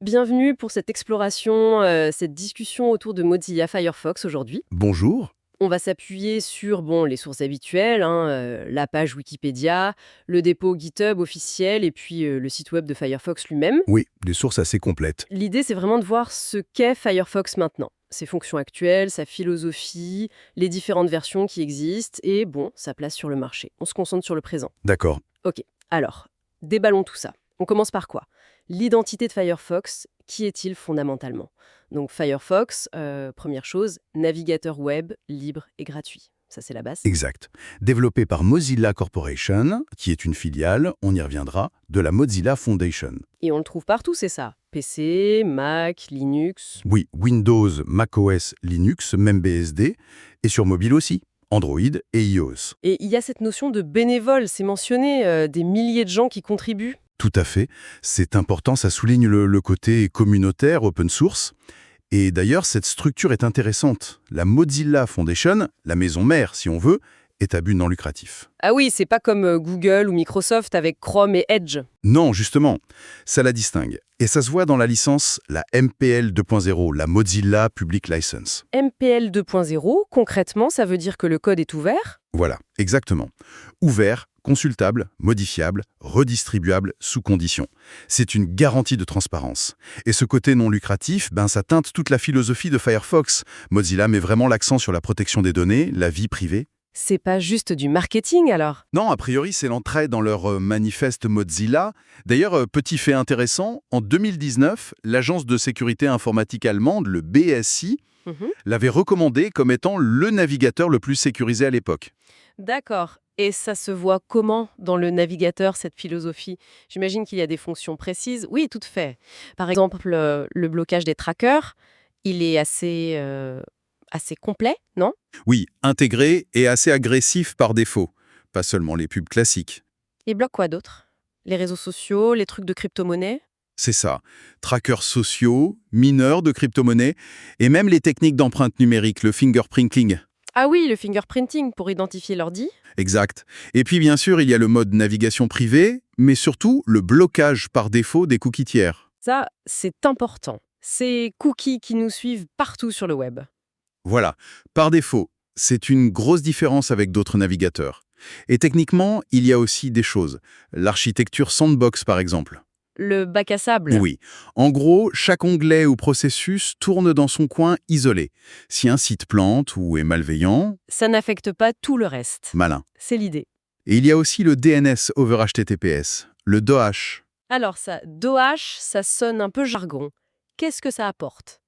Bienvenue pour cette exploration, cette discussion autour de Mozilla Firefox aujourd'hui. Bonjour. On va s'appuyer sur les sources habituelles, hein, la page Wikipédia, le dépôt GitHub officiel et puis le site web de Firefox lui-même. Oui, des sources assez complètes. L'idée, c'est vraiment de voir ce qu'est Firefox maintenant, ses fonctions actuelles, sa philosophie, les différentes versions qui existent et, sa place sur le marché. On se concentre sur le présent. D'accord. Ok, alors, déballons tout ça. On commence par quoi? L'identité de Firefox, qui est-il fondamentalement? Donc Firefox, première chose, navigateur web libre et gratuit. Ça, c'est la base. Exact. Développé par Mozilla Corporation, qui est une filiale, on y reviendra, de la Mozilla Foundation. Et on le trouve partout, c'est ça. PC, Mac, Linux. Oui, Windows, macOS, Linux, même BSD, et sur mobile aussi, Android et iOS. Et il y a cette notion de bénévole, c'est mentionné, des milliers de gens qui contribuent. Tout à fait. C'est important, ça souligne le côté communautaire, open source. Et d'ailleurs, cette structure est intéressante. La Mozilla Foundation, la maison mère si on veut, est à but non lucratif. Ah oui, c'est pas comme Google ou Microsoft avec Chrome et Edge. Non, justement, ça la distingue. Et ça se voit dans la licence, la MPL 2.0, la Mozilla Public License. MPL 2.0, concrètement, ça veut dire que le code est ouvert? Voilà, exactement. Ouvert, consultable, modifiable, redistribuable, sous condition. C'est une garantie de transparence. Et ce côté non lucratif, ça teinte toute la philosophie de Firefox. Mozilla met vraiment l'accent sur la protection des données, la vie privée. C'est pas juste du marketing alors? Non, a priori, c'est l'entrée dans leur manifeste Mozilla. D'ailleurs, petit fait intéressant, en 2019, l'agence de sécurité informatique allemande, le BSI, l'avait recommandé comme étant le navigateur le plus sécurisé à l'époque. D'accord. Et ça se voit comment dans le navigateur, cette philosophie? J'imagine qu'il y a des fonctions précises. Oui, tout à fait. Par exemple, le blocage des trackers, il est assez complet, non? Oui, intégré et assez agressif par défaut. Pas seulement les pubs classiques. Il bloque quoi d'autre? Les réseaux sociaux, les trucs de crypto-monnaie? C'est ça. Trackers sociaux, mineurs de crypto-monnaies et même les techniques d'empreinte numérique, le fingerprinting. Ah oui, le fingerprinting pour identifier l'ordi? Exact. Et puis bien sûr, il y a le mode navigation privée, mais surtout le blocage par défaut des cookies tiers. Ça, c'est important. Ces cookies qui nous suivent partout sur le web. Voilà. Par défaut, c'est une grosse différence avec d'autres navigateurs. Et techniquement, il y a aussi des choses. L'architecture sandbox, par exemple. Le bac à sable? Oui. En gros, chaque onglet ou processus tourne dans son coin isolé. Si un site plante ou est malveillant, Ça n'affecte pas tout le reste. malin. C'est l'idée. Et il y a aussi le DNS over HTTPS, le DOH. Alors ça, DOH, ça sonne un peu jargon. Qu'est-ce que ça apporte?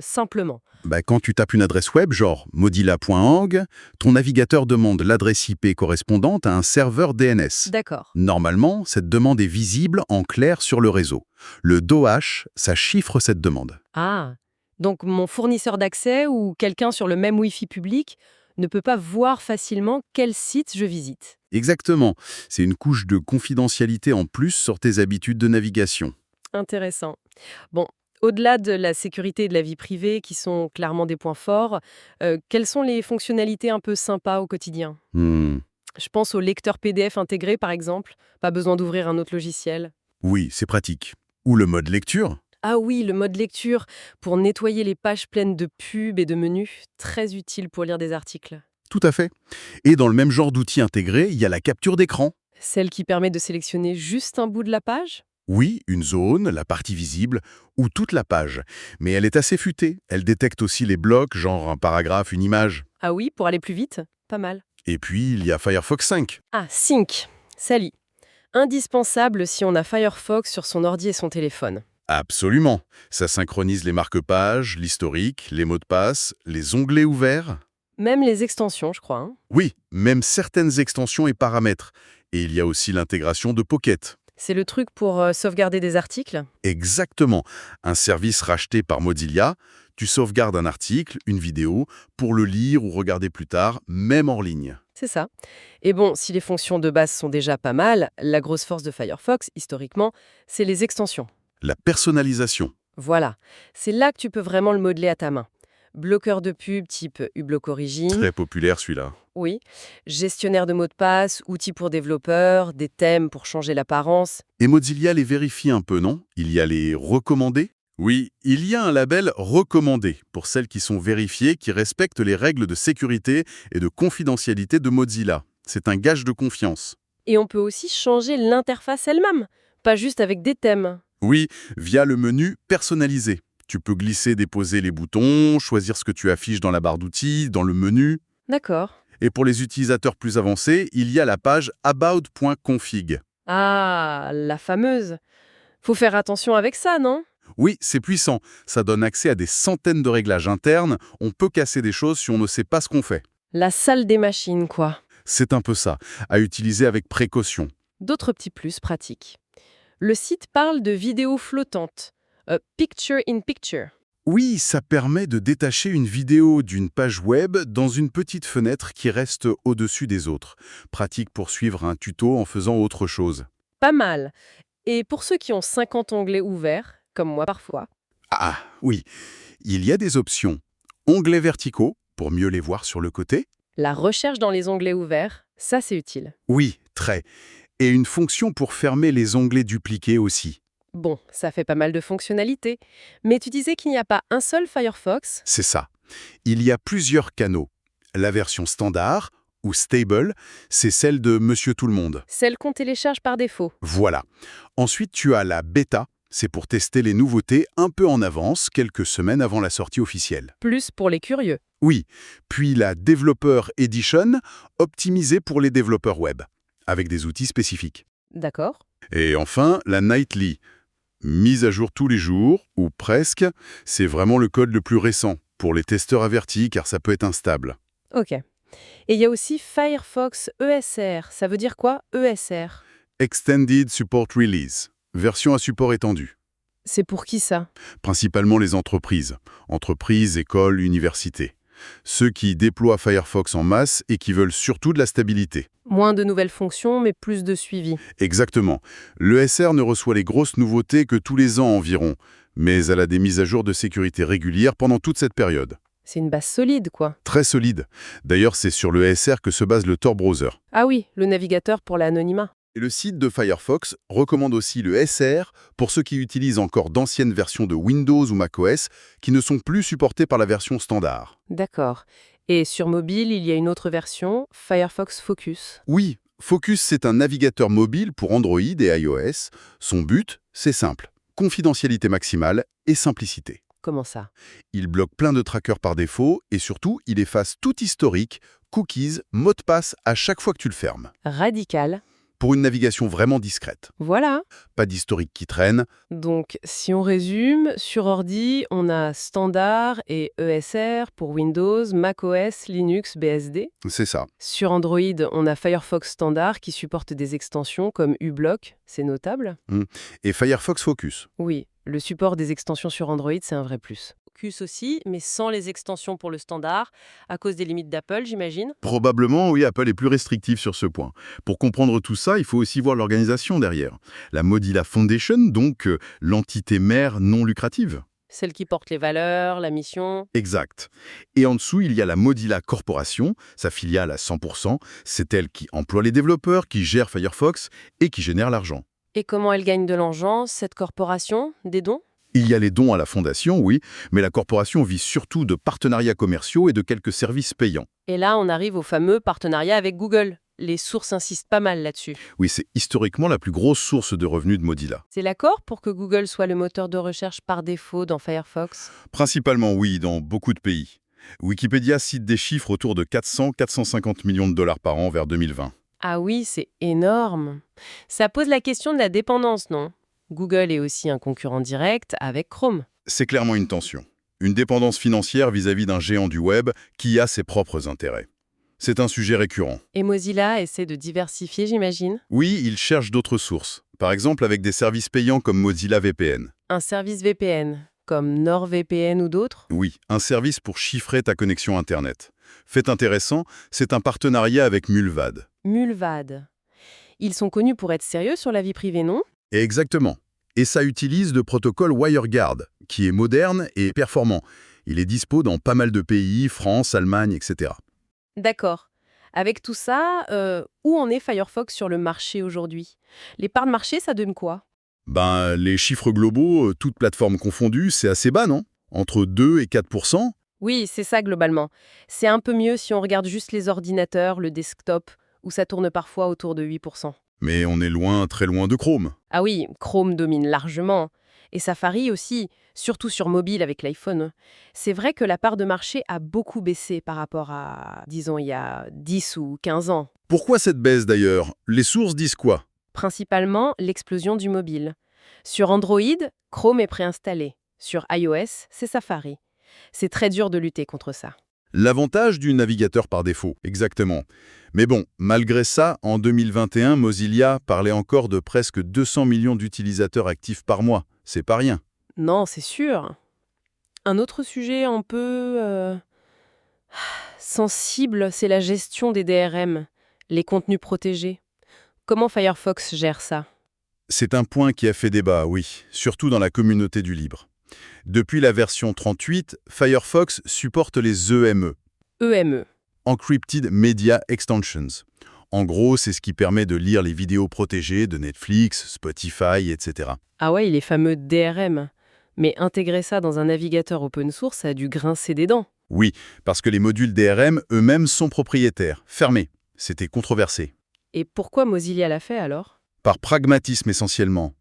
Simplement. Quand tu tapes une adresse web, genre modilla.org, ton navigateur demande l'adresse IP correspondante à un serveur DNS. D'accord. Normalement, cette demande est visible en clair sur le réseau. Le DOH, ça chiffre cette demande. Ah, donc mon fournisseur d'accès ou quelqu'un sur le même Wi-Fi public ne peut pas voir facilement quel site je visite. Exactement. C'est une couche de confidentialité en plus sur tes habitudes de navigation. Intéressant. Bon, au-delà de la sécurité et de la vie privée, qui sont clairement des points forts, quelles sont les fonctionnalités un peu sympas au quotidien? Hmm. Je pense au lecteur PDF intégré, par exemple. Pas besoin d'ouvrir un autre logiciel. Oui, c'est pratique. Ou le mode lecture. Ah oui, le mode lecture pour nettoyer les pages pleines de pubs et de menus, très utile pour lire des articles. Tout à fait. Et dans le même genre d'outil intégré, il y a la capture d'écran. Celle qui permet de sélectionner juste un bout de la page? Oui, une zone, la partie visible, ou toute la page. Mais elle est assez futée. Elle détecte aussi les blocs, genre un paragraphe, une image. Ah oui, pour aller plus vite? Pas mal. Et puis, il y a Firefox 5. Ah, Sync, Sally. Indispensable si on a Firefox sur son ordi et son téléphone. Absolument. Ça synchronise les marque-pages, l'historique, les mots de passe, les onglets ouverts. Même les extensions, je crois. Oui, même certaines extensions et paramètres. Et il y a aussi l'intégration de Pocket. C'est le truc pour sauvegarder des articles? Exactement. Un service racheté par Mozilla, tu sauvegardes un article, une vidéo, pour le lire ou regarder plus tard, même en ligne. C'est ça. Et bon, si les fonctions de base sont déjà pas mal, la grosse force de Firefox, historiquement, c'est les extensions. La personnalisation. Voilà. C'est là que tu peux vraiment le modeler à ta main. Bloqueur de pub type uBlock Origin. Très populaire celui-là. Oui. Gestionnaire de mots de passe, outils pour développeurs, des thèmes pour changer l'apparence. Et Mozilla les vérifie un peu, non? Il y a les recommandés? Oui, il y a un label recommandé pour celles qui sont vérifiées, qui respectent les règles de sécurité et de confidentialité de Mozilla. C'est un gage de confiance. Et on peut aussi changer l'interface elle-même, pas juste avec des thèmes. Oui, via le menu personnalisé. Tu peux glisser, déposer les boutons, choisir ce que tu affiches dans la barre d'outils, dans le menu. D'accord. Et pour les utilisateurs plus avancés, il y a la page about.config. Ah, la fameuse. Faut faire attention avec ça, non? Oui, c'est puissant. Ça donne accès à des centaines de réglages internes. On peut casser des choses si on ne sait pas ce qu'on fait. La salle des machines, quoi. C'est un peu ça, à utiliser avec précaution. D'autres petits plus pratiques. Le site parle de vidéos flottantes. Picture in picture. Oui, ça permet de détacher une vidéo d'une page web dans une petite fenêtre qui reste au-dessus des autres. Pratique pour suivre un tuto en faisant autre chose. Pas mal. Et pour ceux qui ont 50 onglets ouverts, comme moi parfois, Ah, oui, il y a des options. Onglets verticaux, pour mieux les voir sur le côté. la recherche dans les onglets ouverts, ça c'est utile. Oui, très. Et une fonction pour fermer les onglets dupliqués aussi. Bon, ça fait pas mal de fonctionnalités. Mais tu disais qu'il n'y a pas un seul Firefox? C'est ça. Il y a plusieurs canaux. La version standard, ou stable, c'est celle de Monsieur Tout-le-Monde. Celle qu'on télécharge par défaut. Voilà. Ensuite, tu as la bêta, c'est pour tester les nouveautés un peu en avance, quelques semaines avant la sortie officielle. Plus pour les curieux. Oui. Puis la Developer Edition, optimisée pour les développeurs web, avec des outils spécifiques. D'accord. Et enfin, la Nightly, mise à jour tous les jours, ou presque, c'est vraiment le code le plus récent, pour les testeurs avertis, car ça peut être instable. Ok. Et il y a aussi Firefox ESR. Ça veut dire quoi, ESR? Extended Support Release, version à support étendu. C'est pour qui ça? Principalement les entreprises, écoles, universités. Ceux qui déploient Firefox en masse et qui veulent surtout de la stabilité. Moins de nouvelles fonctions, mais plus de suivi. Exactement. L'ESR ne reçoit les grosses nouveautés que tous les ans environ, mais elle a des mises à jour de sécurité régulières pendant toute cette période. C'est une base solide, quoi. Très solide. D'ailleurs, c'est sur l'ESR que se base le Tor Browser. Ah oui, le navigateur pour l'anonymat. Et le site de Firefox recommande aussi le SR pour ceux qui utilisent encore d'anciennes versions de Windows ou macOS qui ne sont plus supportées par la version standard. D'accord. Et sur mobile, il y a une autre version, Firefox Focus. Oui, Focus, c'est un navigateur mobile pour Android et iOS. Son but, c'est simple. Confidentialité maximale et simplicité. Comment ça? Il bloque plein de trackers par défaut et surtout, il efface tout historique, cookies, mots de passe à chaque fois que tu le fermes. Radical. Pour une navigation vraiment discrète. Voilà. Pas d'historique qui traîne. Donc, si on résume, sur ordi, on a Standard et ESR pour Windows, macOS, Linux, BSD. C'est ça. Sur Android, on a Firefox Standard qui supporte des extensions comme uBlock, c'est notable. Et Firefox Focus. Oui, le support des extensions sur Android, c'est un vrai plus. Focus aussi, mais sans les extensions pour le standard, à cause des limites d'Apple, j'imagine. Probablement, oui, Apple est plus restrictif sur ce point. Pour comprendre tout ça, il faut aussi voir l'organisation derrière. La Mozilla Foundation, donc l'entité mère non lucrative. Celle qui porte les valeurs, la mission. Exact. Et en dessous, il y a la Mozilla Corporation, sa filiale à 100%. C'est elle qui emploie les développeurs, qui gère Firefox et qui génère l'argent. Et comment elle gagne de l'argent, cette corporation? Des dons? Il y a les dons à la fondation, oui, mais la corporation vit surtout de partenariats commerciaux et de quelques services payants. Et là, on arrive au fameux partenariat avec Google. Les sources insistent pas mal là-dessus. Oui, c'est historiquement la plus grosse source de revenus de Mozilla. C'est l'accord pour que Google soit le moteur de recherche par défaut dans Firefox? Principalement, oui, dans beaucoup de pays. Wikipédia cite des chiffres autour de 400-450 millions de dollars par an vers 2020. Ah oui, c'est énorme. Ça pose la question de la dépendance, non? Google est aussi un concurrent direct avec Chrome. C'est clairement une tension. Une dépendance financière vis-à-vis d'un géant du web qui a ses propres intérêts. C'est un sujet récurrent. Et Mozilla essaie de diversifier, j'imagine? Oui, il cherche d'autres sources. Par exemple avec des services payants comme Mozilla VPN. Un service VPN, comme NordVPN ou d'autres? Oui, un service pour chiffrer ta connexion Internet. Fait intéressant, c'est un partenariat avec Mullvad. Mullvad. Ils sont connus pour être sérieux sur la vie privée, non? Et exactement. Et ça utilise le protocole WireGuard, qui est moderne et performant. Il est dispo dans pas mal de pays, France, Allemagne, etc. D'accord. Avec tout ça, où en est Firefox sur le marché aujourd'hui? Les parts de marché, ça donne quoi? Ben, les chiffres globaux, toutes plateformes confondues, c'est assez bas, non? Entre 2 et 4%. Oui, c'est ça globalement. C'est un peu mieux si on regarde juste les ordinateurs, le desktop, où ça tourne parfois autour de 8%. Mais on est loin, très loin de Chrome. Ah oui, Chrome domine largement. Et Safari aussi, surtout sur mobile avec l'iPhone. C'est vrai que la part de marché a beaucoup baissé par rapport à, disons, il y a 10 ou 15 ans. Pourquoi cette baisse d'ailleurs? Les sources disent quoi? Principalement l'explosion du mobile. Sur Android, Chrome est préinstallé. Sur iOS, c'est Safari. C'est très dur de lutter contre ça. L'avantage du navigateur par défaut, exactement. Mais bon, malgré ça, en 2021, Mozilla parlait encore de presque 200 millions d'utilisateurs actifs par mois. C'est pas rien. Non, c'est sûr. Un autre sujet un peu sensible, c'est la gestion des DRM, les contenus protégés. Comment Firefox gère ça? C'est un point qui a fait débat, oui, surtout dans la communauté du libre. Depuis la version 38, Firefox supporte les EME, EME. Encrypted Media Extensions. En gros, c'est ce qui permet de lire les vidéos protégées de Netflix, Spotify, etc. Ah ouais, les fameux DRM. Mais intégrer ça dans un navigateur open source a dû grincer des dents. Oui, parce que les modules DRM eux-mêmes sont propriétaires, fermés. C'était controversé. Et pourquoi Mozilla l'a fait alors? Par pragmatisme essentiellement.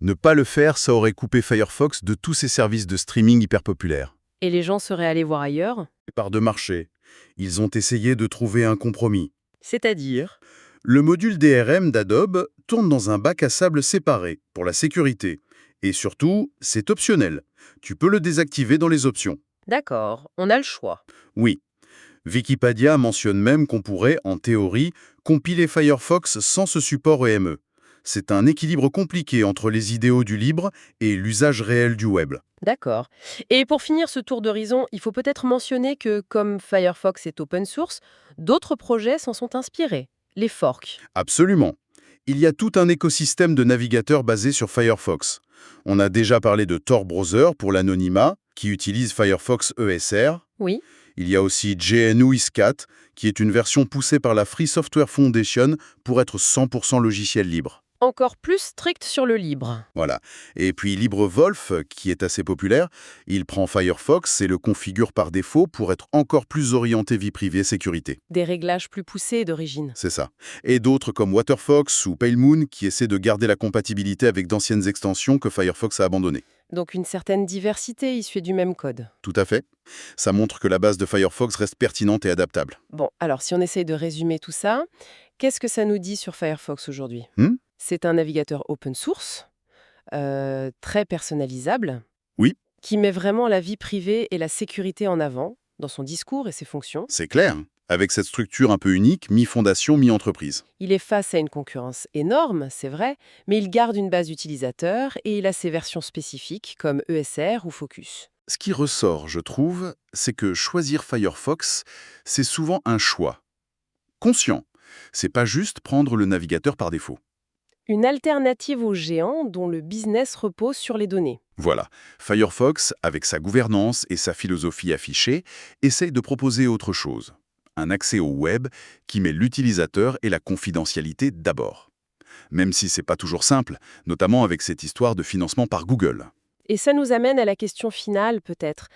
Ne pas le faire, ça aurait coupé Firefox de tous ses services de streaming hyper populaires. Et les gens seraient allés voir ailleurs? Par de marché, ils ont essayé de trouver un compromis. C'est-à-dire? Le module DRM d'Adobe tourne dans un bac à sable séparé, pour la sécurité. Et surtout, c'est optionnel. Tu peux le désactiver dans les options. D'accord, on a le choix. Oui. Wikipédia mentionne même qu'on pourrait, en théorie, compiler Firefox sans ce support EME. C'est un équilibre compliqué entre les idéaux du libre et l'usage réel du web. D'accord. Et pour finir ce tour d'horizon, il faut peut-être mentionner que, comme Firefox est open source, d'autres projets s'en sont inspirés. Les forks. Absolument. Il y a tout un écosystème de navigateurs basé sur Firefox. On a déjà parlé de Tor Browser pour l'anonymat, qui utilise Firefox ESR. Oui. Il y a aussi GNU-ISCAT, qui est une version poussée par la Free Software Foundation pour être 100% logiciel libre. Encore plus strict sur le libre. Voilà. Et puis LibreWolf, qui est assez populaire, il prend Firefox et le configure par défaut pour être encore plus orienté vie privée sécurité. Des réglages plus poussés d'origine. C'est ça. Et d'autres comme WaterFox ou PaleMoon qui essaient de garder la compatibilité avec d'anciennes extensions que Firefox a abandonnées. Donc une certaine diversité issue du même code. Tout à fait. Ça montre que la base de Firefox reste pertinente et adaptable. Bon, alors si on essaye de résumer tout ça, qu'est-ce que ça nous dit sur Firefox aujourd'hui? Hmm. C'est un navigateur open source, très personnalisable, Oui. qui met vraiment la vie privée et la sécurité en avant dans son discours et ses fonctions. C'est clair. Avec cette structure un peu unique, mi-fondation, mi-entreprise. Il est face à une concurrence énorme, c'est vrai, mais il garde une base utilisateur et il a ses versions spécifiques comme ESR ou Focus. Ce qui ressort, je trouve, c'est que choisir Firefox, c'est souvent un choix. Conscient. C'est pas juste prendre le navigateur par défaut. Une alternative aux géants dont le business repose sur les données. Voilà, Firefox, avec sa gouvernance et sa philosophie affichée, essaye de proposer autre chose. Un accès au web qui met l'utilisateur et la confidentialité d'abord. Même si c'est pas toujours simple, notamment avec cette histoire de financement par Google. Et ça nous amène à la question finale peut-être.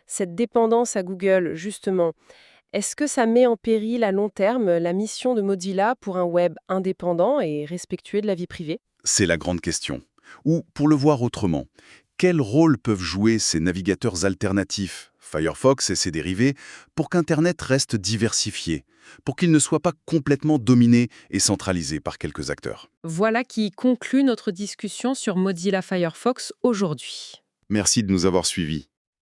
Cette dépendance à Google, justement, est-ce que ça met en péril à long terme la mission de Mozilla pour un web indépendant et respectueux de la vie privée? C'est la grande question. Ou, pour le voir autrement, quel rôle peuvent jouer ces navigateurs alternatifs, Firefox et ses dérivés, pour qu'Internet reste diversifié, pour qu'il ne soit pas complètement dominé et centralisé par quelques acteurs? Voilà qui conclut notre discussion sur Mozilla Firefox aujourd'hui. Merci de nous avoir suivis.